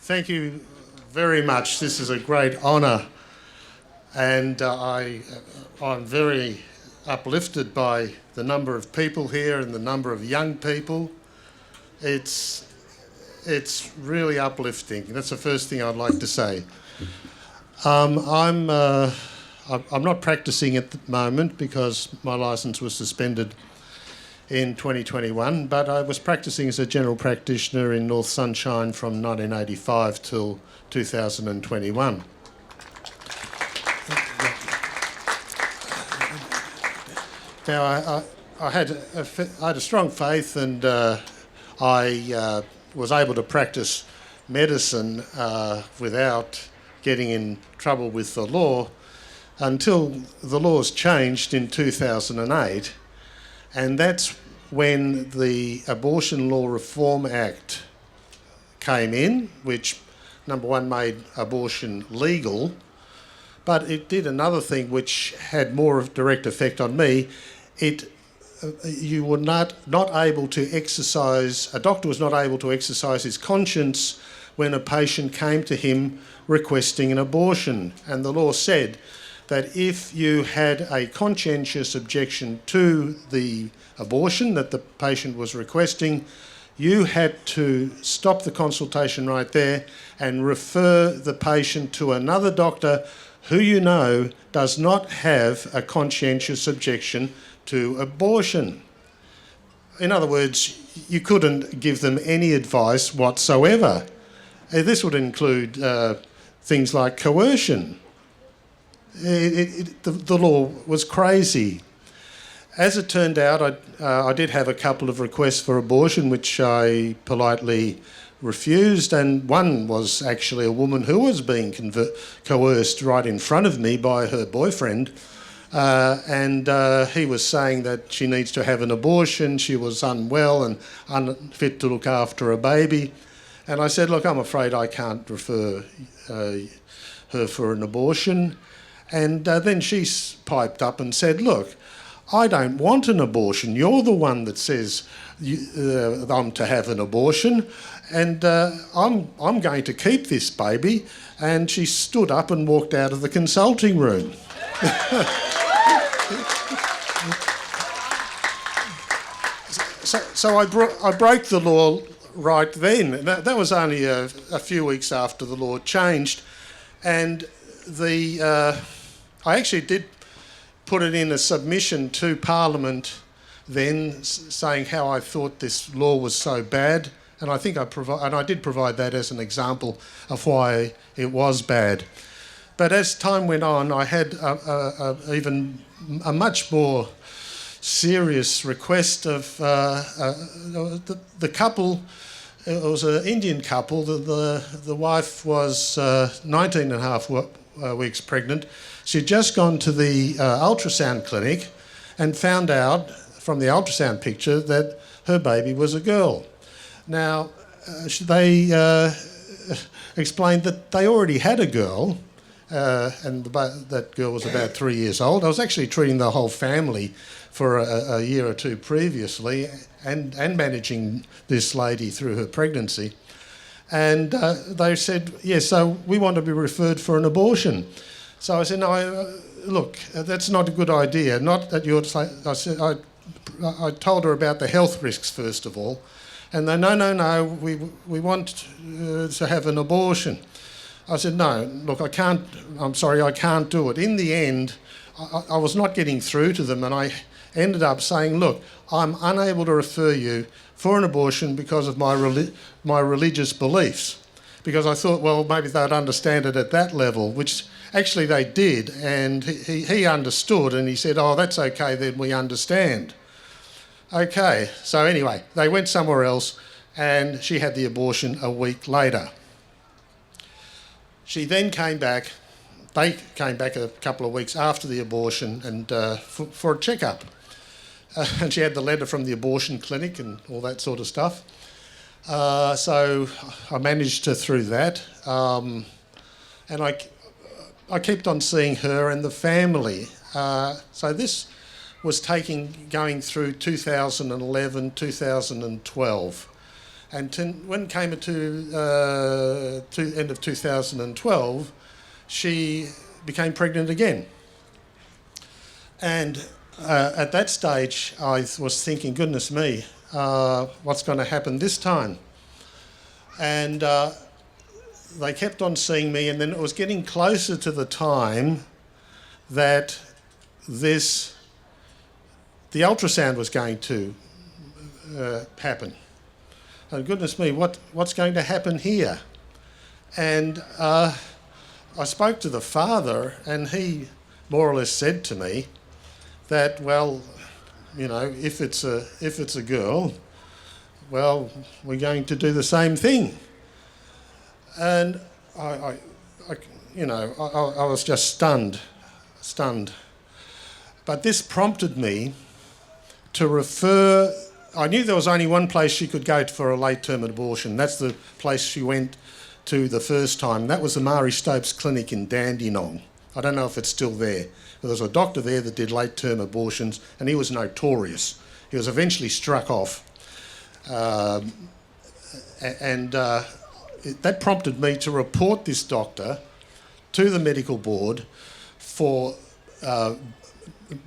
Thank you very much. This is a great honour, and I'm very uplifted by the number of people here and the number of young people. It's really uplifting. That's the first thing I'd like to say. I'm not practising at the moment because my licence was suspended in 2021, but I was practising as a general practitioner in North Sunshine from 1985 till 2021. Now, I had a strong faith, and I was able to practice medicine without getting in trouble with the law until the laws changed in 2008. And that's when the Abortion Law Reform Act came in, which, number one, made abortion legal, but it did another thing which had more of direct effect on me. You were not able to exercise, a doctor was not able to exercise his conscience when a patient came to him requesting an abortion. And the law said that if you had a conscientious objection to the abortion that the patient was requesting, you had to stop the consultation right there and refer the patient to another doctor who you know does not have a conscientious objection to abortion. In other words, you couldn't give them any advice whatsoever. This would include things like coercion. The law was crazy. As it turned out, I did have a couple of requests for abortion which I politely refused, and one was actually a woman who was being coerced right in front of me by her boyfriend, and he was saying that she needs to have an abortion, she was unwell and unfit to look after a baby. And I said, look, I'm afraid I can't refer her for an abortion. And then she piped up and said, look, I don't want an abortion. You're the one that says I'm to have an abortion, and I'm going to keep this baby. And she stood up and walked out of the consulting room. So I broke the law right then. That was only a few weeks after the law changed, and I actually did put it in a submission to Parliament then, saying how I thought this law was so bad, and I think I did provide that as an example of why it was bad. But as time went on, I had even a much more serious request of the couple. It was an Indian couple. The wife was 19 and a half weeks pregnant. She'd just gone to the ultrasound clinic and found out from the ultrasound picture that her baby was a girl. Now, they explained that they already had a girl, and that girl was about 3 years old. I was actually treating the whole family for a year or two previously and managing this lady through her pregnancy. And they said, yes, so we want to be referred for an abortion. So I said, no, look, that's not a good idea. Not that you're... I told her about the health risks, first of all. And they, no, we want to have an abortion. I said, no, look, I'm sorry, I can't do it. In the end, I was not getting through to them, and I ended up saying, look, I'm unable to refer you for an abortion because of my religious beliefs. Because I thought, well, maybe they'd understand it at that level, which actually they did, and he understood, and he said, oh, that's okay, then we understand. Okay, so anyway, they went somewhere else, and she had the abortion a week later. She then came back. They came back a couple of weeks after the abortion and for a checkup. And she had the letter from the abortion clinic and all that sort of stuff. So I managed her through that. And I kept on seeing her and the family. So this was going through 2011, 2012. And when it came to end of 2012, she became pregnant again. And at that stage, I was thinking, goodness me, what's going to happen this time? And they kept on seeing me, and then it was getting closer to the time that the ultrasound was going to happen. Oh, goodness me, what's going to happen here? And I spoke to the father, and he more or less said to me that, well, you know, if it's a girl, well, we're going to do the same thing. And I was just stunned. But this prompted me to refer. I knew there was only one place she could go for a late-term abortion. That's the place she went to the first time. That was the Mari Stopes Clinic in Dandenong. I don't know if it's still there. There was a doctor there that did late-term abortions, and he was notorious. He was eventually struck off. That prompted me to report this doctor to the medical board for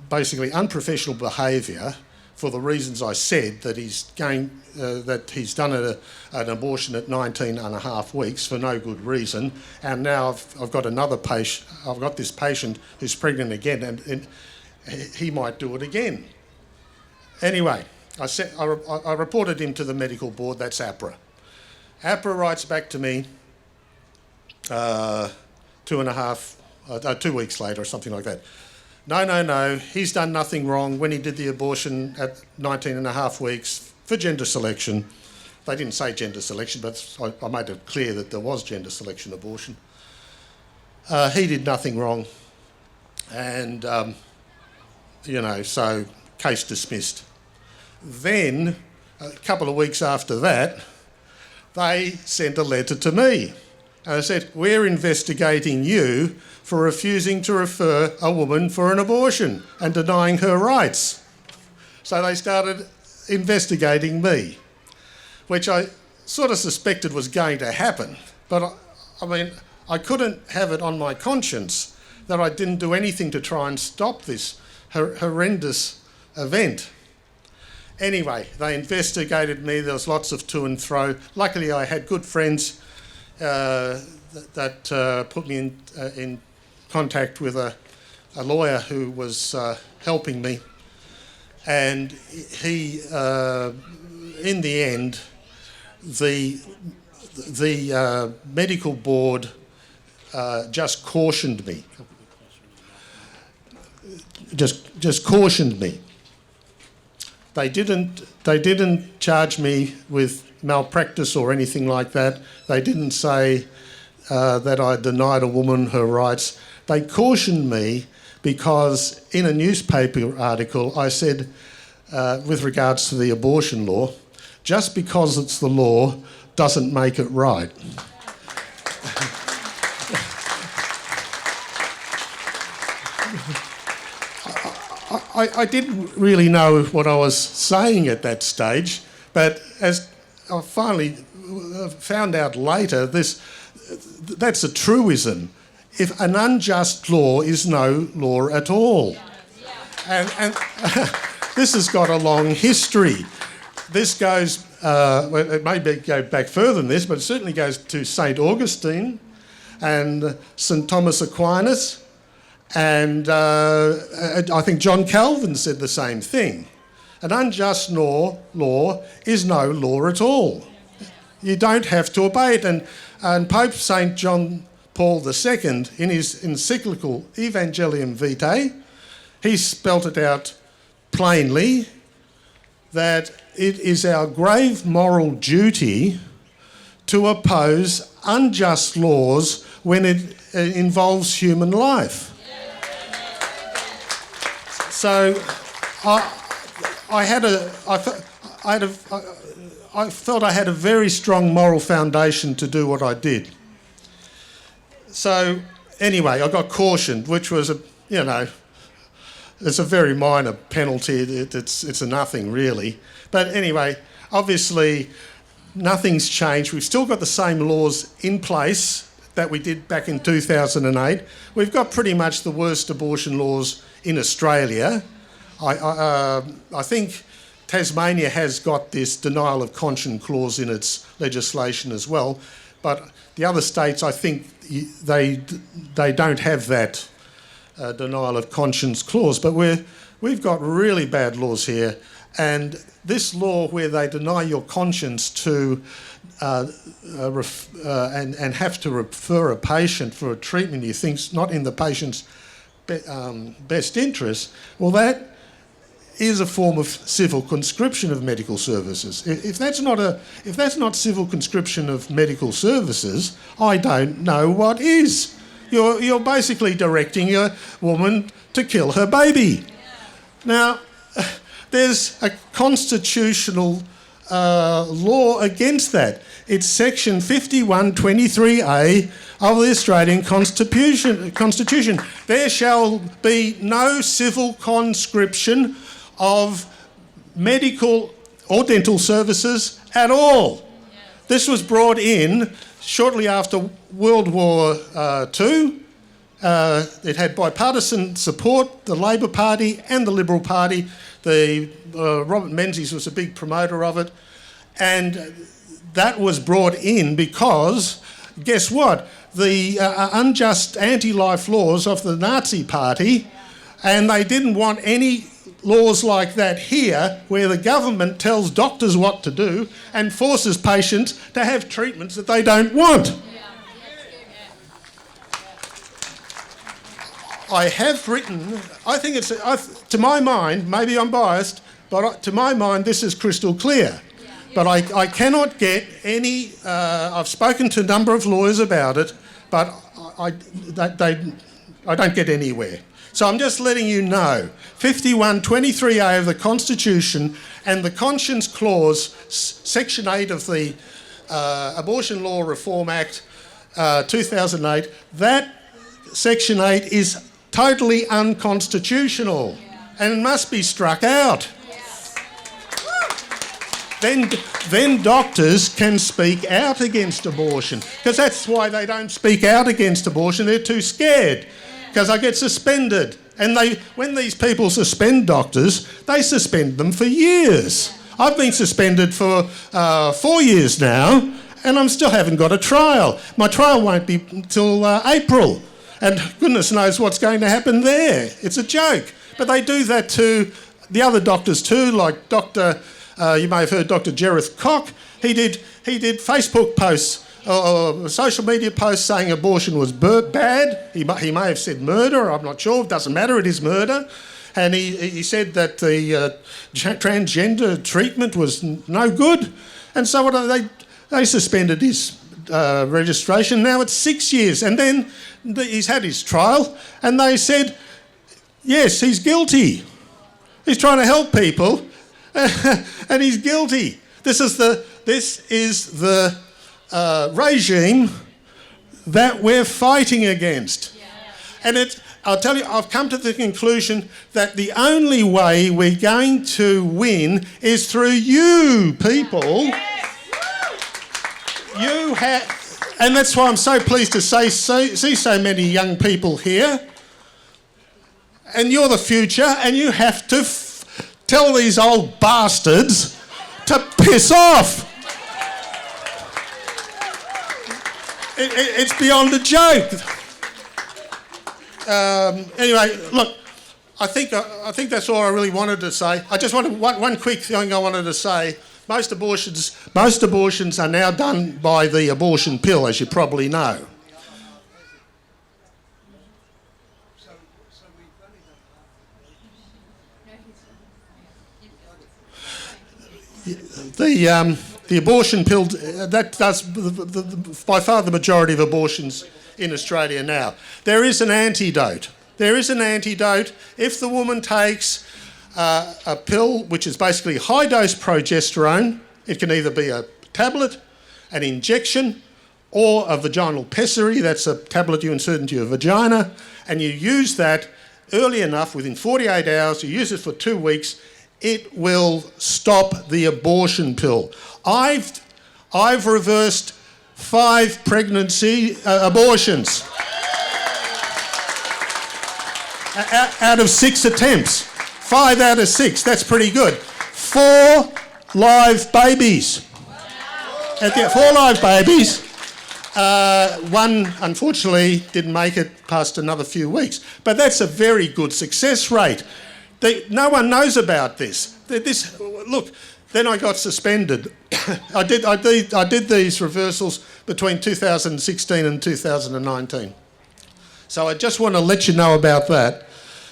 basically unprofessional behaviour, for the reasons I said, that he's done an abortion at 19 and a half weeks for no good reason, and now I've got another patient. I've got this patient who's pregnant again, and he might do it again. Anyway, I reported him to the medical board. That's APRA. APRA writes back to me 2 weeks later or something like that. No, he's done nothing wrong when he did the abortion at 19 and a half weeks for gender selection. They didn't say gender selection, but I made it clear that there was gender selection abortion. He did nothing wrong. And, so case dismissed. Then, a couple of weeks after that, they sent a letter to me. And they said, we're investigating you for refusing to refer a woman for an abortion and denying her rights. So they started investigating me, which I sort of suspected was going to happen. But I couldn't have it on my conscience that I didn't do anything to try and stop this horrendous event. Anyway, they investigated me. There was lots of to and fro. Luckily, I had good friends that put me in contact with a lawyer who was helping me, and he, in the end, the medical board just cautioned me. Just cautioned me. They didn't charge me with malpractice or anything like that. They didn't say that I denied a woman her rights. They cautioned me because in a newspaper article I said, with regards to the abortion law, just because it's the law doesn't make it right. I didn't really know what I was saying at that stage, but as I finally found out later, that's a truism. If an unjust law is no law at all. And this has got a long history. This goes, it may go back further than this, but it certainly goes to St. Augustine and St. Thomas Aquinas, and I think John Calvin said the same thing. An unjust law is no law at all. You don't have to obey it. And Pope St. John Paul II, in his encyclical Evangelium Vitae, he spelt it out plainly that it is our grave moral duty to oppose unjust laws when it involves human life. So I felt I had a very strong moral foundation to do what I did. So anyway, I got cautioned, which was it's a very minor penalty. It's a nothing really. But anyway, obviously nothing's changed. We've still got the same laws in place that we did back in 2008. We've got pretty much the worst abortion laws in Australia. I think Tasmania has got this denial of conscience clause in its legislation as well, but the other states, I think, they don't have that denial of conscience clause. But we've got really bad laws here, and this law where they deny your conscience to and have to refer a patient for a treatment you think's not in the patient's best interest, well, that is a form of civil conscription of medical services. If that's not civil conscription of medical services, I don't know what is. You're basically directing a woman to kill her baby. Now, there's a constitutional law against that. It's section 5123A of the Australian Constitution. There shall be no civil conscription of medical or dental services at all. This was brought in shortly after World War II. It had bipartisan support, the Labor Party and the Liberal Party. Robert Menzies was a big promoter of it. And that was brought in because, guess what? The unjust anti-life laws of the Nazi Party, and they didn't want any laws like that here, where the government tells doctors what to do and forces patients to have treatments that they don't want. I have written, I think it's, to my mind, maybe I'm biased, but to my mind this is crystal clear. But I cannot get any, I've spoken to a number of lawyers about it, but I don't get anywhere. So I'm just letting you know, 5123A of the Constitution and the Conscience Clause, Section 8 of the Abortion Law Reform Act 2008, that Section 8 is totally unconstitutional and must be struck out. Then doctors can speak out against abortion, because that's why they don't speak out against abortion. They're too scared, because they get suspended. And when these people suspend doctors, they suspend them for years. I've been suspended for 4 years now, and I still haven't got a trial. My trial won't be until April, and goodness knows what's going to happen there. It's a joke. But they do that to the other doctors too, like you may have heard Dr. Jereth Cock. He did Facebook posts, social media posts saying abortion was bad. He may have said murder, I'm not sure, it doesn't matter, it is murder. And he said that the transgender treatment was no good. And so they suspended his registration. Now it's 6 years. And then he's had his trial and they said, yes, he's guilty. He's trying to help people and he's guilty. This is the regime that we're fighting against. And I'll tell you, I've come to the conclusion that the only way we're going to win is through you people. You have, and that's why I'm so pleased to see so many young people here. And you're the future, and you have to tell these old bastards to piss off. It's beyond a joke. Anyway, look, I think that's all I really wanted to say. I just wanted one quick thing I wanted to say. Most abortions are now done by the abortion pill, as you probably know. The abortion pill, that does by far the majority of abortions in Australia now. There is an antidote. If the woman takes a pill, which is basically high-dose progesterone, it can either be a tablet, an injection, or a vaginal pessary. That's a tablet you insert into your vagina, and you use that early enough, within 48 hours, you use it for 2 weeks, it will stop the abortion pill. I've reversed 5 pregnancy abortions out of 6 attempts. 5 out of 6, that's pretty good. 4 live babies. 4 live babies. One, unfortunately, didn't make it past another few weeks. But that's a very good success rate. No one knows about this. Look, then I got suspended. I did these reversals between 2016 and 2019. So I just want to let you know about that,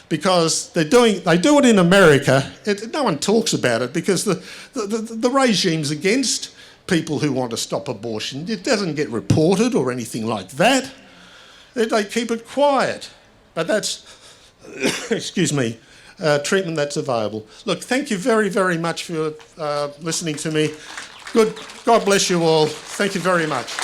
because they do it in America. No one talks about it because the regime's against people who want to stop abortion. It doesn't get reported or anything like that. They keep it quiet. But that's, excuse me, treatment that's available. Look, thank you very, very much for listening to me. God bless you all. Thank you very much.